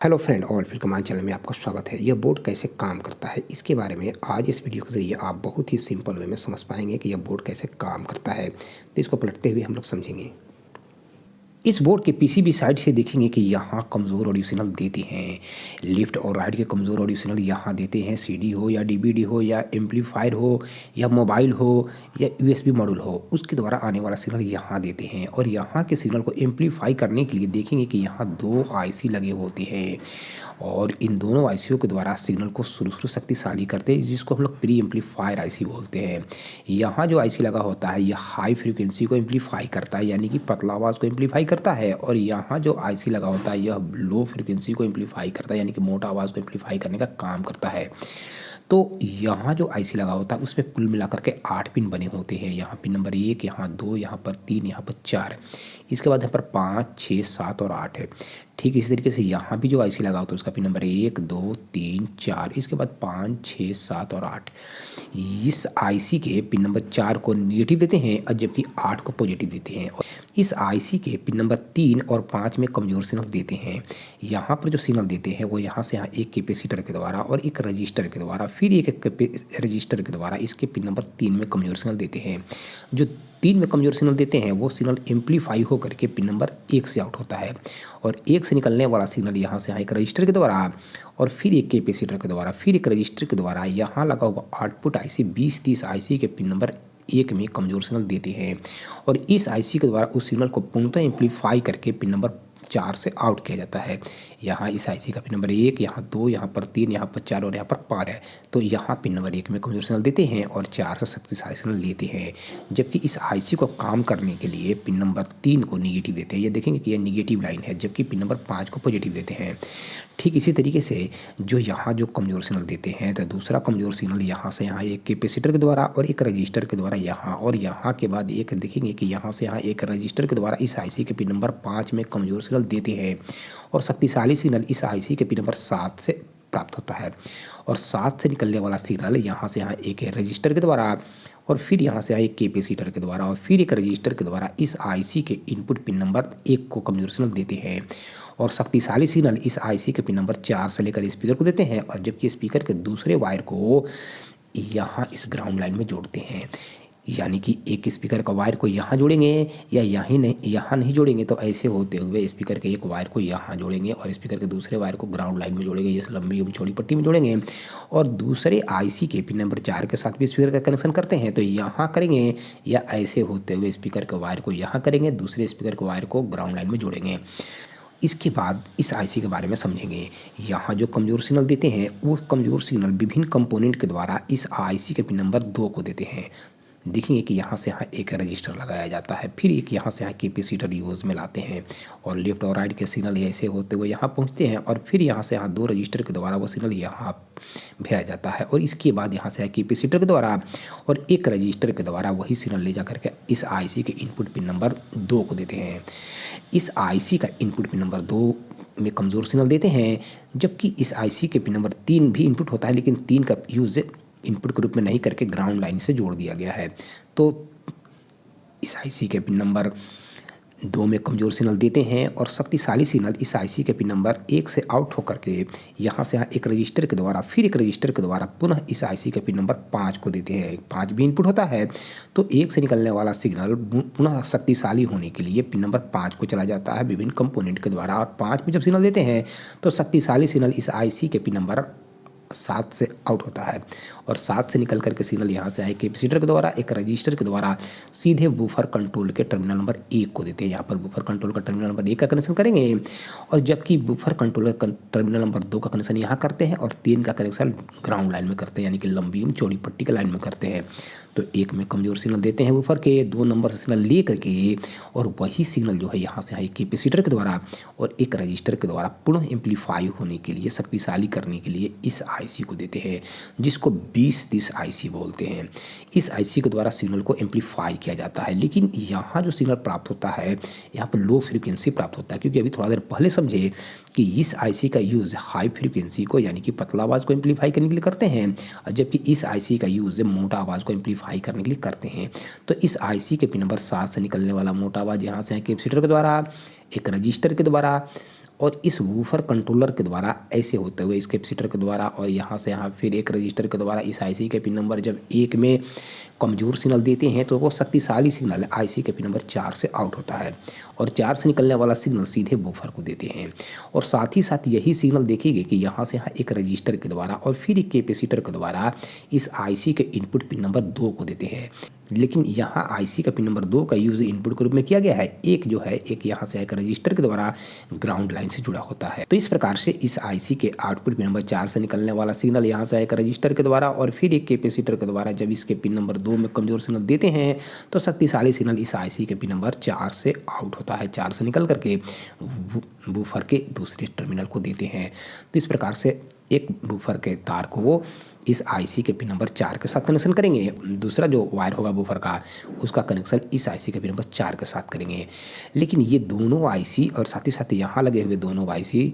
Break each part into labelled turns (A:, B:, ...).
A: Hello friend और welcome my channel में आपका स्वागत है। यह बोर्ड कैसे काम करता है इसके बारे में आज इस वीडियो के ज़रिए आप बहुत ही सिंपल वे में समझ पाएंगे कि यह बोर्ड कैसे काम करता है। तो इसको पलटते हुए हम लोग समझेंगे। इस बोर्ड के पीसीबी साइड से देखेंगे कि यहाँ कमज़ोर ऑडियो सिग्नल देते हैं। लेफ्ट और राइट के कमज़ोर ऑडियो सिग्नल यहाँ देते हैं। सीडी हो या डीवीडी हो या एम्पलीफायर हो या मोबाइल हो या यूएसबी मॉड्यूल हो, उसके द्वारा आने वाला सिग्नल यहाँ देते हैं। और यहाँ के सिग्नल को एम्पलीफाई करने के लिए देखेंगे कि यहाँ दो आईसी लगे होते हैं और इन दोनों आईसीओ के द्वारा सिग्नल को शुरू शक्तिशाली करते हैं, जिसको हम लोग प्री एम्पलीफायर आईसी बोलते हैं। यहाँ जो आईसी लगा होता है यह हाई फ्रीक्वेंसी को एम्पलीफाई करता है, यानी कि पतला आवाज़ को एम्पलीफाई करता है। और यहाँ जो आईसी लगा होता है यह लो फ्रीक्वेंसी को एम्पलीफाई करता है, यानी कि मोटा आवाज़ को एम्पलीफाई करने का काम करता है। तो यहाँ जो आईसी लगा होता है उसमें कुल मिलाकर के 8 पिन बने होते हैं। यहाँ पिन नंबर 1, यहाँ 2, यहाँ पर 3, यहाँ पर 4, इसके बाद यहाँ पर 5, 6, 7 और 8 है। ठीक इसी तरीके से यहाँ भी जो आईसी लगा होता है उसका पिन नंबर 1, 2, 3, 4, इसके बाद 5, 6, 7 और 8। इस आईसी के पिन नंबर 4 को निगेटिव देते हैं और जबकि 8 को पॉजिटिव देते हैं। और इस आईसी के पिन नंबर 3 और 5 में कमज़ोर सिग्नल देते हैं। यहाँ पर जो सिग्नल देते हैं वो यहाँ से यहाँ एक कैपेसिटर के द्वारा और एक रजिस्टर के द्वारा, फिर एक रजिस्टर के द्वारा इसके पिन नंबर 3 में कमज़ोर सिग्नल देते हैं। जो 3 में कमज़ोर सिग्नल देते हैं वो सिग्नल एम्पलीफाई होकर के पिन नंबर 1 से आउट होता है और 1 से निकलने वाला सिग्नल यहाँ से यहाँ एक रजिस्टर के द्वारा और फिर एक कैपेसिटर के द्वारा, फिर एक रजिस्टर के द्वारा यहाँ लगा हुआ आउटपुट आईसी 2030 आईसी के पिन नंबर 1 में कमज़ोर सिग्नल देते हैं। और इस आईसी के द्वारा उस सिग्नल को पूर्णतः एम्पलीफाई करके पिन नंबर 4 से आउट किया जाता है। यहाँ इस आईसी का पिन नंबर 1, यहाँ 2, यहाँ पर 3, यहाँ पर 4 और यहाँ पर 5 है। तो यहाँ पिन नंबर 1 में कमज़ोर सिग्नल देते हैं और 4 से शक्तिशाली सिग्नल लेते हैं, जबकि इस आईसी को काम करने के लिए पिन नंबर 3 को निगेटिव देते हैं। ये देखेंगे कि यह निगेटिव लाइन है, जबकि पिन नंबर 5 को पॉजिटिव देते हैं। ठीक इसी तरीके से जो यहाँ जो कमज़ोर सिग्नल देते हैं तो दूसरा कमज़ोर सिग्नल यहाँ से यहाँ एक कैपेसिटर के द्वारा और एक रजिस्टर के द्वारा यहाँ, और यहाँ के बाद एक देखेंगे कि यहाँ से यहाँ एक रजिस्टर के द्वारा इस आईसी के पिन नंबर 5 में कमज़ोर सिग्नल देते हैं और शक्तिशाली सिग्नल इस आईसी के पिन नंबर 7 से प्राप्त होता है। और 7 से निकलने वाला सिग्नल यहाँ से यहाँ एक रजिस्टर के द्वारा और फिर यहाँ से एक कैपेसिटर के द्वारा और फिर एक रजिस्टर के द्वारा इस आईसी के इनपुट पिन नंबर 1 को कमज़ोर सिग्नल देते हैं और शक्तिशाली सिग्नल इस आईसी के पिन नंबर 4 से लेकर स्पीकर को देते हैं। और जबकि स्पीकर के दूसरे वायर को यहाँ इस ग्राउंड लाइन में जोड़ते हैं, यानी कि एक स्पीकर का वायर को यहाँ जोड़ेंगे या यहाँ नहीं जोड़ेंगे, तो ऐसे होते हुए स्पीकर के एक वायर को यहाँ जोड़ेंगे और स्पीकर के दूसरे वायर को ग्राउंड लाइन में जोड़ेंगे, जैसे लंबी एवं चौड़ी पट्टी में जोड़ेंगे। और दूसरे आईसी के पिन नंबर 4 के साथ भी स्पीकर का कनेक्शन करते हैं, तो यहाँ करेंगे या ऐसे होते हुए स्पीकर के वायर को यहाँ करेंगे, दूसरे स्पीकर के वायर को ग्राउंड लाइन में जोड़ेंगे। इसके बाद इस आईसी के बारे में समझेंगे। यहाँ जो कमज़ोर सिग्नल देते हैं वो कमज़ोर सिग्नल विभिन्न कंपोनेंट के द्वारा इस आईसी के पिन नंबर 2 को देते हैं। देखेंगे कि यहाँ से यहाँ एक रजिस्टर लगाया जाता है, फिर एक यहाँ से यहाँ कैपेसिटर यूज़ में लाते हैं और लेफ्ट और राइट के सिग्नल ऐसे होते हुए यहाँ पहुँचते हैं और फिर यहाँ से यहाँ 2 रजिस्टर के द्वारा वो सिग्नल यहाँ भेजा जाता है और इसके बाद यहाँ से कैपेसिटर के द्वारा और एक रजिस्टर के द्वारा वही सिग्नल ले जा करके इस आईसी के इनपुट पिन नंबर 2 को देते हैं। इस आईसी का इनपुट पिन नंबर 2 में कमज़ोर सिग्नल देते हैं, जबकि इस आईसी के पिन नंबर 3 भी इनपुट होता है, लेकिन 3 का यूज़ इनपुट के रूप में नहीं करके ग्राउंड लाइन से जोड़ दिया गया है। तो इस आईसी के पिन नंबर 2 में कमज़ोर सिग्नल देते हैं और शक्तिशाली सिग्नल इस आईसी के पिन नंबर 1 से आउट होकर के यहाँ से यहाँ एक रजिस्टर के द्वारा फिर एक रजिस्टर के द्वारा पुनः इस आईसी के पिन नंबर 5 को देते हैं। 5 भी इनपुट होता है, तो 1 से निकलने वाला सिग्नल पुनः शक्तिशाली होने के लिए पिन नंबर 5 को चला जाता है विभिन्न कंपोनेंट के द्वारा। और 5 में जब सिग्नल देते हैं तो शक्तिशाली सिग्नल इस आईसी के पिन नंबर 7 से आउट होता है और 7 से निकल करके सिग्नल यहाँ से आए कैपेसिटर के द्वारा एक रजिस्टर के द्वारा सीधे बूफर कंट्रोल के टर्मिनल नंबर 1 को देते हैं। यहाँ पर बूफर कंट्रोल का टर्मिनल नंबर 1 का कनेक्शन करेंगे और जबकि बूफर कंट्रोल का टर्मिनल नंबर 2 का कनेक्शन यहाँ करते हैं और 3 का कनेक्शन ग्राउंड लाइन में करते हैं, यानी कि लंबी एवं चौड़ी पट्टी के लाइन में करते हैं। तो 1 में कमज़ोर सिग्नल देते हैं बूफर के, 2 नंबर से सिग्नल ले करके और वही सिग्नल जो है यहाँ से एक कैपेसिटर के द्वारा और एक रजिस्टर के द्वारा पुनः एम्पलीफाई होने के लिए शक्तिशाली करने के लिए इस आईसी को देते हैं, जिसको 2030 आईसी बोलते हैं। इस आईसी के द्वारा सिग्नल को एम्पलीफाई किया जाता है, लेकिन यहाँ जो सिग्नल प्राप्त होता है यहाँ पर लो फ्रीक्वेंसी प्राप्त होता है, क्योंकि अभी थोड़ा देर पहले समझे कि इस आईसी का यूज़ हाई फ्रीक्वेंसी को यानी कि पतला आवाज़ को एम्पलीफाई करने के लिए करते हैं, जबकि इस आईसी का यूज़ मोटा आवाज़ को एम्पलीफाई करने के लिए करते हैं। तो इस आईसी के पिन नंबर 7 से निकलने वाला मोटा आवाज़ यहाँ से कैपेसिटर के द्वारा एक रजिस्टर के द्वारा और इस वूफर कंट्रोलर के द्वारा ऐसे होते हुए इस कैपेसिटर के द्वारा और यहाँ से यहाँ फिर एक रजिस्टर के द्वारा इस आईसी के पिन नंबर जब 1 में कमज़ोर सिग्नल देते हैं तो वो शक्तिशाली सिग्नल आईसी के पिन नंबर 4 से आउट होता है और 4 से निकलने वाला सिग्नल सीधे वूफर को देते हैं। और साथ ही साथ यही सिग्नल देखेंगे कि यहाँ से यहाँ एक रजिस्टर के द्वारा और फिर एक कैपेसिटर के द्वारा इस आईसी के इनपुट पिन नंबर 2 को देते हैं। लेकिन यहाँ आईसी का पिन नंबर 2 का यूज़ इनपुट के रूप में किया गया है। एक जो है एक यहाँ से एक रजिस्टर के द्वारा ग्राउंड लाइन से जुड़ा होता है। तो इस प्रकार से इस आईसी के आउटपुट पिन नंबर 4 से निकलने वाला सिग्नल यहाँ से एक रजिस्टर के द्वारा और फिर एक कैपेसिटर के द्वारा जब इसके पिन नंबर 2 में कमजोर सिग्नल देते हैं तो शक्तिशाली सिग्नल इस आईसी के पिन नंबर 4 से आउट होता है, 4 से निकल करके वूफर के दूसरे टर्मिनल को देते हैं। तो इस प्रकार से एक वूफर के तार को वो इस आईसी के पिन नंबर 4 के साथ कनेक्शन करेंगे, दूसरा जो वायर होगा वूफर का उसका कनेक्शन इस आईसी के पिन नंबर 4 के साथ करेंगे। लेकिन ये दोनों आईसी और साथ ही साथ यहाँ लगे हुए दोनों आईसी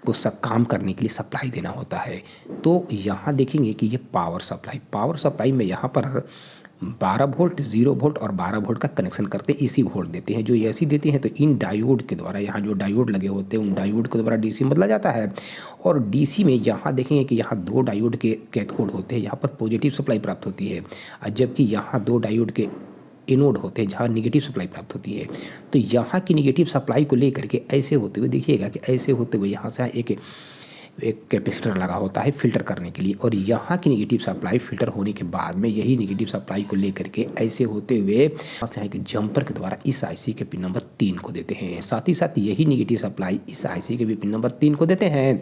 A: को सब काम करने के लिए सप्लाई देना होता है। तो यहाँ देखेंगे कि ये पावर सप्लाई में यहाँ पर 12 वोल्ट, 0 वोल्ट और 12 वोल्ट का कनेक्शन करते एसी वोल्ट देते हैं। जो एसी देते हैं तो इन डायोड के द्वारा, यहाँ जो डायोड लगे होते हैं उन डायोड के द्वारा डीसी बदला जाता है। और डीसी में यहाँ देखेंगे कि यहाँ 2 डायोड के कैथोड होते हैं, यहाँ पर पॉजिटिव सप्लाई प्राप्त होती है, जबकि यहाँ 2 डायोड के एनोड होते हैं जहाँ निगेटिव सप्लाई प्राप्त होती है। तो यहाँ की निगेटिव सप्लाई को लेकर के ऐसे होते हुए देखिएगा कि ऐसे होते हुए यहाँ से एक कैपेसिटर लगा होता है फिल्टर करने के लिए, और यहाँ की निगेटिव सप्लाई फिल्टर होने के बाद में यही निगेटिव सप्लाई को लेकर के ऐसे होते हुए यहाँ से एक जंपर के द्वारा इस आईसी के पिन नंबर 3 को देते हैं। साथ ही साथ यही निगेटिव सप्लाई इस आईसी के भी पिन नंबर 3 को देते हैं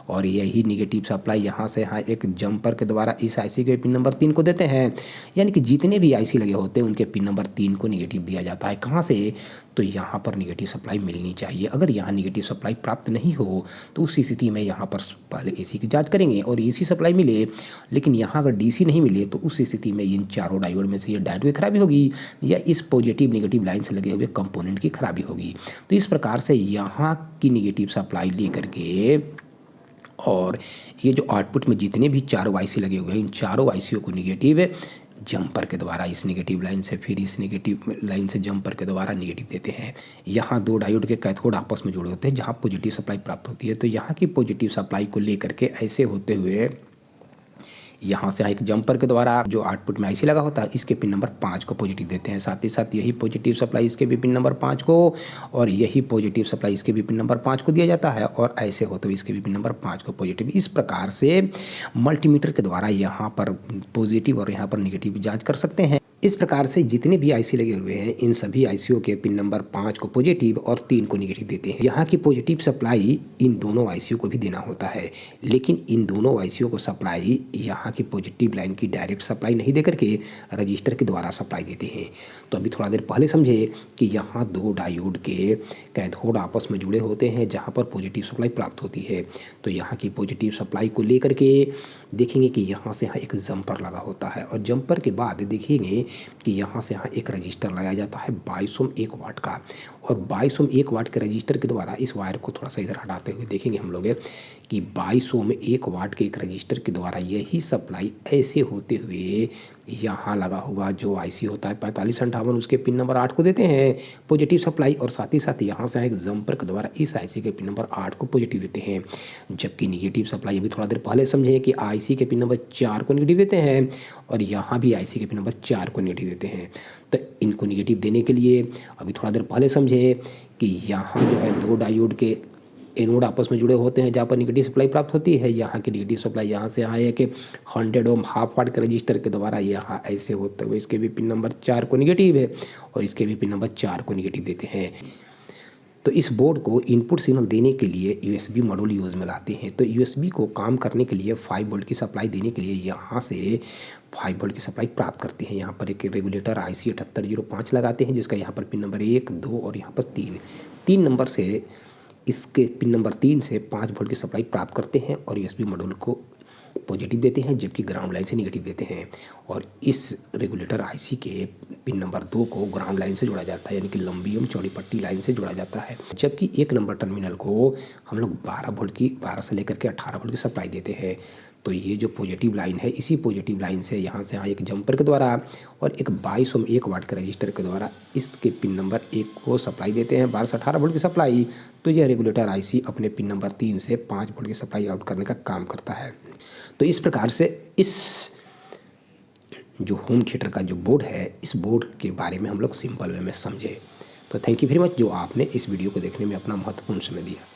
A: और यही निगेटिव सप्लाई यहाँ से यहाँ एक जंपर के द्वारा इस आईसी के पिन नंबर 3 को देते हैं। यानी कि जितने भी आईसी लगे होते हैं उनके पिन नंबर 3 को निगेटिव दिया जाता है। कहाँ से? तो यहाँ पर निगेटिव सप्लाई मिलनी चाहिए। अगर यहाँ निगेटिव सप्लाई प्राप्त नहीं हो तो उस स्थिति में यहाँ पर पहले एसी की जांच करेंगे और एसी सप्लाई मिले, लेकिन यहाँ अगर डीसी नहीं मिले तो उस स्थिति में इन चारों डायोड में से ये डायोड की खराबी होगी या इस पॉजिटिव निगेटिव लाइन से लगे हुए कंपोनेंट की खराबी होगी। तो इस प्रकार से यहाँ की निगेटिव सप्लाई लेकर के और ये जो आउटपुट में जितने भी चारों आईसी लगे हुए हैं इन चारों आईसीओ को निगेटिव जंपर के द्वारा इस निगेटिव लाइन से फिर इस निगेटिव लाइन से जंपर के द्वारा निगेटिव देते हैं। यहाँ 2 डायोड के कैथोड आपस में जुड़े होते हैं जहाँ पॉजिटिव सप्लाई प्राप्त होती है। तो यहाँ की पॉजिटिव सप्लाई को लेकर के ऐसे होते हुए यहाँ से एक जंपर के द्वारा जो आउटपुट में आईसी लगा होता है इसके पिन नंबर 5 को पॉजिटिव देते हैं। साथ ही साथ यही पॉजिटिव सप्लाई इसके भी पिन नंबर 5 को और यही पॉजिटिव सप्लाई इसके भी पिन नंबर 5 को दिया जाता है और ऐसे होते हुए इसके भी पिन नंबर 5 को पॉजिटिव। इस प्रकार से मल्टीमीटर के द्वारा यहाँ पर पॉजिटिव और यहाँ पर निगेटिव जाँच कर सकते हैं। इस प्रकार से जितने भी आईसी लगे हुए हैं इन सभी आईसीओ के पिन नंबर 5 को पॉजिटिव और 3 को निगेटिव देते हैं। यहाँ की पॉजिटिव सप्लाई इन दोनों आईसीओ को भी देना होता है, लेकिन इन दोनों आईसीओ को सप्लाई यहाँ की पॉजिटिव लाइन की डायरेक्ट सप्लाई नहीं देकर के रजिस्टर के द्वारा सप्लाई देते हैं। तो अभी थोड़ा देर पहले समझे कि यहाँ 2 डायोड के कैथोड आपस में जुड़े होते हैं जहाँ पर पॉजिटिव सप्लाई प्राप्त होती है। तो यहाँ की पॉजिटिव सप्लाई को लेकर के देखेंगे कि यहाँ से यहाँ एक जंपर लगा होता है और जंपर के बाद देखेंगे कि यहाँ से यहाँ एक रजिस्टर लगाया जाता है 22 ओम 1 वाट का, और 22 ओम 1 वाट के रजिस्टर के द्वारा इस वायर को थोड़ा सा इधर हटाते हुए देखेंगे हम लोग कि 22 ओम 1 वाट के एक रजिस्टर के द्वारा यही सप्लाई ऐसे होते हुए यहाँ लगा हुआ जो आईसी होता है 4558 उसके पिन नंबर 8 को देते हैं पॉजिटिव सप्लाई, और साथ ही साथ यहाँ से एक जंपर के द्वारा इस आईसी के पिन नंबर 8 को पॉजिटिव देते हैं। जबकि निगेटिव सप्लाई अभी थोड़ा देर पहले समझे कि आईसी के पिन नंबर 4 को निगेटिव देते हैं और यहाँ भी आईसी के पिन नंबर 4 को निगेटिव देते हैं। तो इनको निगेटिव देने के लिए अभी थोड़ा देर पहले समझे कि यहाँ जो है 2 डायोड के एनोड आपस में जुड़े होते हैं जहाँ पर निगेटिव सप्लाई प्राप्त होती है। यहाँ की निगेटिव सप्लाई यहाँ से यहाँ है कि 100 ओम हाफ वाट के रजिस्टर के द्वारा यहाँ ऐसे होते हुए इसके भी पिन नंबर 4 को निगेटिव है और इसके भी पिन नंबर 4 को निगेटिव देते हैं। तो इस बोर्ड को इनपुट सिग्नल देने के लिए यूएसबी मॉड्यूल यूज़ में लाते हैं। तो यूएसबी को काम करने के लिए 5 वोल्ट की सप्लाई देने के लिए यहाँ से 5 वोल्ट की सप्लाई प्राप्त करते हैं। यहाँ पर एक रेगुलेटर IC 7805 लगाते हैं जिसका यहाँ पर पिन नंबर 1, 2 और यहाँ पर 3 नंबर से इसके पिन नंबर 3 से 5 वोल्ट की सप्लाई प्राप्त करते हैं और यूएसबी मॉड्यूल को पॉजिटिव देते हैं जबकि ग्राउंड लाइन से निगेटिव देते हैं। और इस रेगुलेटर आईसी के पिन नंबर 2 को ग्राउंड लाइन से जोड़ा जाता है, यानी कि लंबी एवं चौड़ी पट्टी लाइन से जोड़ा जाता है। जबकि 1 नंबर टर्मिनल को हम लोग 12 वोल्ट की 12 से लेकर के 18 वोल्ट की सप्लाई देते हैं। तो ये जो पॉजिटिव लाइन है, इसी पॉजिटिव लाइन से यहाँ एक जंपर के द्वारा और एक 22 ओम 1 वाट के रजिस्टर के द्वारा इसके पिन नंबर 1 को सप्लाई देते हैं 12 से 18 वोल्ट की सप्लाई। तो यह रेगुलेटर आईसी अपने पिन नंबर 3 से 5 वोल्ट की सप्लाई आउट करने का काम करता है। तो इस प्रकार से इस जो होम थिएटर का जो बोर्ड है, इस बोर्ड के बारे में हम लोग सिंपल वे में समझे। तो थैंक यू वेरी मच जो आपने इस वीडियो को देखने में अपना महत्वपूर्ण समय दिया।